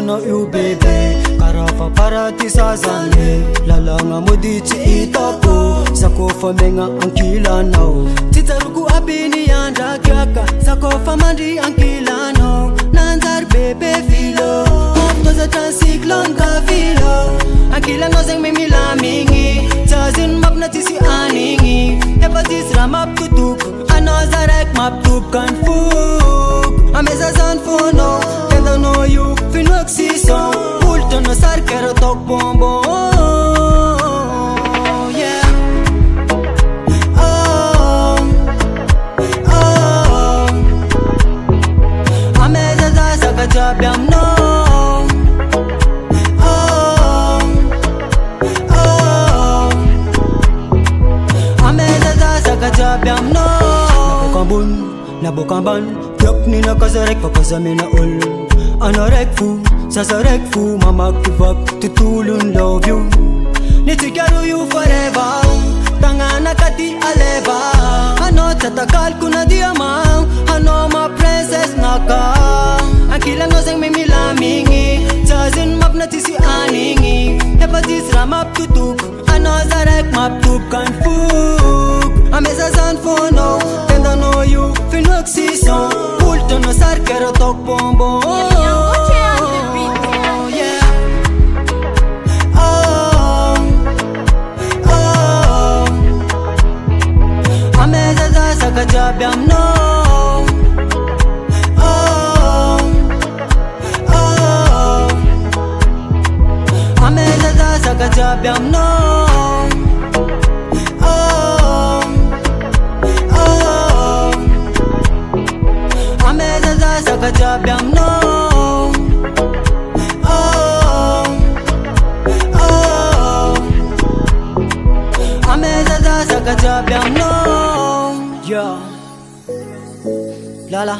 na you baby. Karafa para ti sazane. Lalanga mo di chiita ko. Sakofa menga ankilanao. Titaruku abini yanda kyaka. Sakofa mandi ankilanao. Nanzar bebe filo. After the cyclone ka filo. Ankilano zeng mimila mingi. Tazin map na tisi aningi. Epatis ramap tutuk. Anozarek map tup kan fuk. Ameza zan fono. Kenda no you finwak si song. Ulto no sar kero tok bombo. Yeah. Oh. Oh. Ameza za sakajabyam no. Kajabyam no. Nabukambun, nabukamban. Tiyak ni nakasarek papasami na ul. Anorek fu, sasarek fu. Mama kibak, tutulun love you. Nitigaru you forever. Tangana kati aleva. Ano tatakal kuna diamang. Ano ma princess naka. Ankilang noseng mimila mingi. Tazin map na tisi aningi. Hepatis ramap tutuk. Ano zarek map tup kan fuk. Ameza zan fono, tenda no you finwak si song. Ulto no sar kero tok bombo. Yeah. Oh. Oh. Ameza za sakajabyam no. Oh. Oh. Ameza za sakajabyam no. Kajabyam no. Oh. Oh. Ameza za sakajabyam no. Yeah. Lala.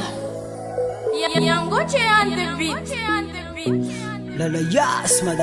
Yangoche on the beat. LAYAS MAD.